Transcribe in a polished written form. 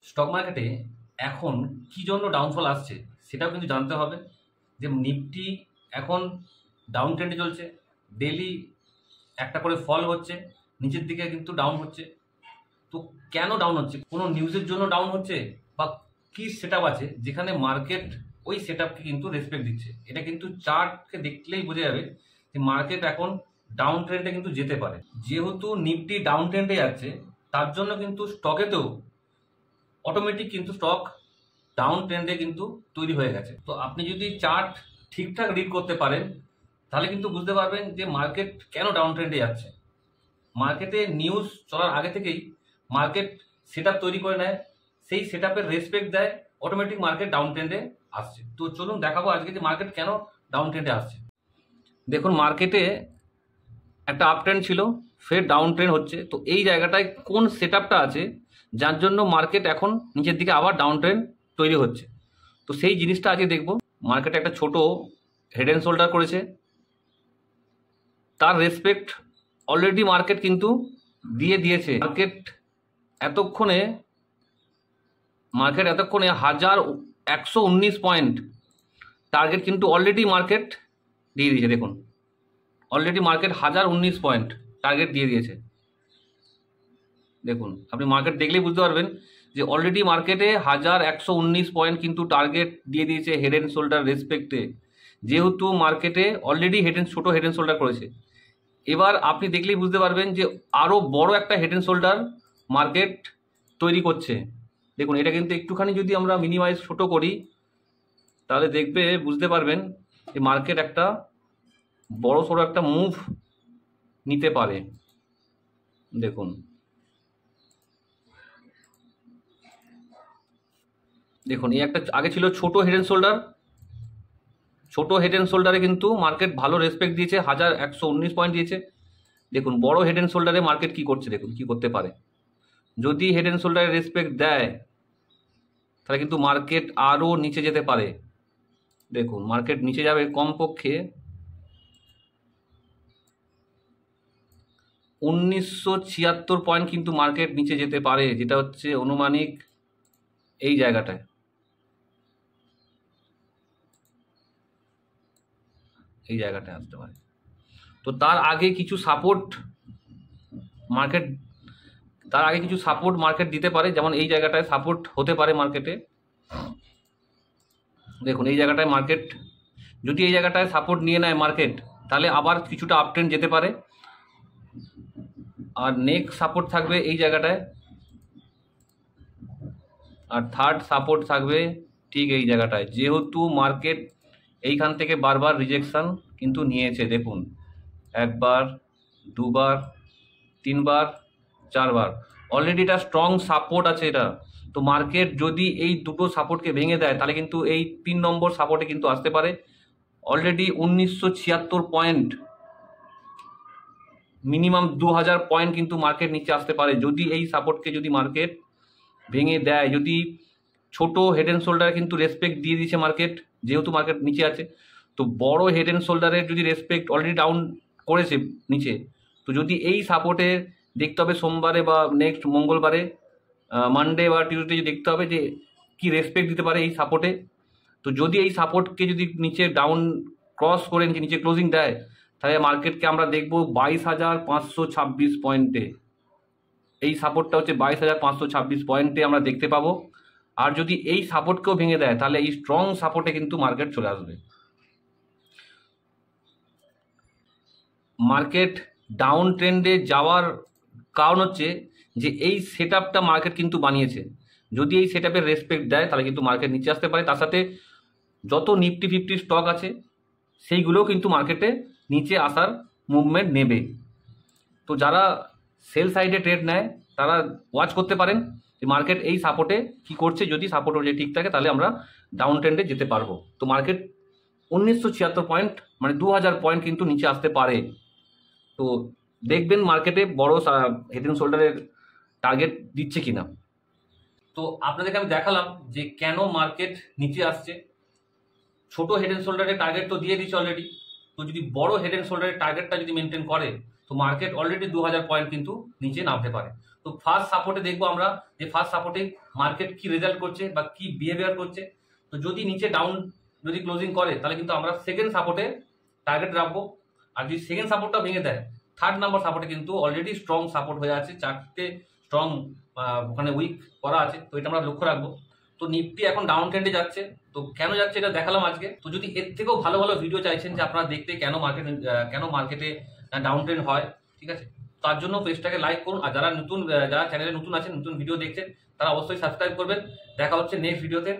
Stock মার্কেটে এখন কি জন্য ডাউনফল আসছে সেটাও কিন্তু জানতে হবে। যে নিফটি এখন ডাউন ট্রেন্ডে চলছে, ডেলি একটা করে ফল হচ্ছে, নিচের দিকে কিন্তু ডাউন হচ্ছে। তো কেন ডাউন হচ্ছে? কোনো নিউজের জন্য ডাউন হচ্ছে বা কি সেট আছে যেখানে মার্কেট ওই সেট কিন্তু রেসপেক্ট দিচ্ছে? এটা কিন্তু চার্টকে দেখলেই বোঝা যাবে যে মার্কেট এখন ডাউন ট্রেন্ডে কিন্তু যেতে পারে। যেহেতু নিফটি ডাউন ট্রেন্ডে যাচ্ছে, তার জন্য কিন্তু স্টকেতেও অটোমেটিক কিন্তু স্টক ডাউন ট্রেন্ডে কিন্তু তৈরি হয়ে গেছে। তো আপনি যদি চার্ট ঠিকঠাক রিড করতে পারেন তাহলে কিন্তু বুঝতে পারবেন যে মার্কেট কেন ডাউন ট্রেন্ডে যাচ্ছে। মার্কেটে নিউজ চলার আগে থেকেই মার্কেট সেট তৈরি করে নেয়, সেই সেট রেসপেক্ট দেয়, অটোমেটিক মার্কেট ডাউন ট্রেন্ডে আসছে। তো চলুন দেখাবো আজকে যে মার্কেট কেন ডাউন ট্রেন্ডে আসছে। দেখুন, মার্কেটে একটা আপ ট্রেন্ড ছিল, ফের ডাউন ট্রেন্ড হচ্ছে। তো এই জায়গাটায় কোন সেট আছে যার জন্য মার্কেট এখন নিচের দিকে আবার ডাউন ট্রেন্ড তৈরি হচ্ছে? তো সেই জিনিসটা আজকে দেখব। মার্কেটে একটা ছোট হেড অ্যান্ড শোল্ডার করেছে, তার রেসপেক্ট অলরেডি মার্কেট কিন্তু দিয়ে দিয়েছে। এতক্ষণে 1119 পয়েন্ট টার্গেট কিন্তু অলরেডি মার্কেট দিয়ে দিয়েছে। দেখুন, অলরেডি মার্কেট 1019 পয়েন্ট টার্গেট দিয়ে দিয়েছে। দেখুন, আপনি মার্কেট দেখলেই বুঝতে পারবেন যে অলরেডি মার্কেটে 1119 পয়েন্ট কিন্তু টার্গেট দিয়ে দিয়েছে হেড অ্যান্ড শোল্ডার রেসপেক্টে। যেহেতু মার্কেটে অলরেডি ছোট হেড অ্যান্ড শোল্ডার করেছে, এবার আপনি দেখলেই বুঝতে পারবেন যে আরও বড় একটা হেড অ্যান্ড শোল্ডার মার্কেট তৈরি করছে। দেখুন, এটা কিন্তু একটুখানি যদি আমরা মিনিমাইজ ছোট করি তাহলে বুঝতে পারবেন যে মার্কেট একটা বড় সড়ো একটা মুভ নিতে পারে। দেখুন, এই একটা আগে ছিল ছোট হেড অ্যান্ড শোল্ডার। ছোট হেড অ্যান্ড শোল্ডারে কিন্তু মার্কেট ভালো রেসপেক্ট দিয়েছে, 1119 পয়েন্ট দিয়েছে। দেখুন, বড় হেড অ্যান্ড শোল্ডারে মার্কেট কি করছে, দেখুন কি করতে পারে। যদি হেড অ্যান্ড শোল্ডারে রেসপেক্ট দেয় তাহলে কিন্তু মার্কেট আরও নিচে যেতে পারে। দেখুন, মার্কেট নিচে যাবে কমপক্ষে 1976 পয়েন্ট কিন্তু মার্কেট নিচে যেতে পারে, যেটা হচ্ছে অনুমানিক এই জায়গাটায়। আসতে পারে। তো তার আগে কিছু সাপোর্ট মার্কেট দিতে পারে, যেমন এই জায়গাটায় সাপোর্ট হতে পারে মার্কেটে। দেখুন, এই জায়গাটায় মার্কেট যদি এই জায়গাটায় সাপোর্ট নিয়ে নেয় মার্কেট, তাহলে আবার কিছুটা আপ ট্রেন্ড যেতে পারে। আর নেক্সট সাপোর্ট থাকবে এই জায়গাটায়, আর থার্ড সাপোর্ট থাকবে ঠিক এই জায়গাটায়। যেহেতু মার্কেট এইখান থেকে বারবার রিজেকশন কিন্তু নিয়েছে, দেখুন একবার, দুবার, তিনবার, চারবার, অলরেডি এটা স্ট্রং সাপোর্ট আছে এটা। তো মার্কেট যদি এই দুটো সাপোর্টকে ভেঙে দেয় তাহলে কিন্তু এই 3 নম্বর সাপোর্টে কিন্তু আসতে পারে। অলরেডি 1976 পয়েন্ট, মিনিমাম 2000 পয়েন্ট কিন্তু মার্কেট নিচে আসতে পারে যদি এই সাপোর্টকে যদি মার্কেট ভেঙে দেয়। যদি ছোট হেড অ্যান্ড শোল্ডার কিন্তু রেসপেক্ট দিয়ে দিয়েছে মার্কেট, যেহেতু মার্কেট নিচে আছে। তো বড় হেড অ্যান্ড শোল্ডারের যদি রেসপেক্ট অলরেডি ডাউন করেছে নিচে, তো যদি এই সাপোর্টে দেখতে হবে সোমবারে বা নেক্সট মঙ্গলবারে, মানডে বা টিউসডে দেখতে হবে যে কি রেসপেক্ট দিতে পারে এই সাপোর্টে। তো যদি এই সাপোর্টকে যদি নিচে ডাউন ক্রস করে নিচে ক্লোজিং দেয়, তাহলে মার্কেটকে আমরা দেখব 22,526 পয়েন্টে। এই সাপোর্টটা হচ্ছে 22,526 পয়েন্টে আমরা দেখতে পাবো। আর যদি এই সাপোর্টকেও ভেঙে দেয় তাহলে এই স্ট্রং সাপোর্টে কিন্তু মার্কেট চলে আসবে। মার্কেট ডাউন ট্রেন্ডে যাওয়ার কারণ হচ্ছে যে এই সেট মার্কেট কিন্তু বানিয়েছে। যদি এই সেট রেসপেক্ট দেয় তাহলে কিন্তু মার্কেট নিচে আসতে পারে। তার সাথে যত নিফটি 50 স্টক আছে সেইগুলোও কিন্তু মার্কেটে নিচে আসার মুভমেন্ট নেবে। তো যারা সেল সাইডে ট্রেড নেয় তারা ওয়াচ করতে পারেন যে মার্কেট এই সাপোর্টে কি করছে। যদি সাপোর্ট অনুযায়ী ঠিক থাকে তাহলে আমরা ডাউন ট্রেন্ডে যেতে পারবো। তো মার্কেট 1976 পয়েন্ট মানে 2000 পয়েন্ট কিন্তু নিচে আসতে পারে। তো দেখবেন মার্কেটে বড় হেড অ্যান্ড শোল্ডারের টার্গেট দিচ্ছে কিনা। তো আপনাদেরকে আমি দেখালাম যে কেন মার্কেট নিচে আসছে। ছোট হেড অ্যান্ড শোল্ডারের টার্গেট তো দিয়ে দিচ্ছে অলরেডি। তো যদি বড় হেড অ্যান্ড শোল্ডারের টার্গেটটা যদি মেনটেন করে তো মার্কেট অলরেডি 2000 পয়েন্ট কিন্তু নিচে নামতে পারে। তো তো ফার্স্ট সাপোর্টে দেখবো আমরা যে ফার্স্ট সাপোর্টে মার্কেট কি রেজাল্ট করছে বা কি বিহেভিয়ার করছে। তো যদি নিচে ডাউন যদি ক্লোজিং করে তাহলে কিন্তু আমরা সেকেন্ড সাপোর্টে টার্গেট রাখবো। আর যদি সেকেন্ড সাপোর্টটা ভেঙে দেয়, থার্ড নাম্বার সাপোর্টে কিন্তু অলরেডি স্ট্রং সাপোর্ট হয়ে আছে, 4টে স্ট্রং ওখানে উইক করা আছে। তো এটা আমরা লক্ষ্য রাখবো। তো নিফটি এখন ডাউন ট্রেন্ডে যাচ্ছে। তো কেন যাচ্ছে এটা দেখালাম আজকে। তো যদি এর থেকেও ভালো ভালো ভিডিও চাইছেন যে আপনারা দেখতে কেন মার্কেটে ডাউন ট্রেন্ড হয়, ঠিক আছে, তার জন্য পেজটাকে লাইক করুন। আর যারা চ্যানেলে নতুন আছেন, নতুন ভিডিও দেখছেন, তারা অবশ্যই সাবস্ক্রাইব করবেন। দেখা হচ্ছে নেক্সট ভিডিওতে।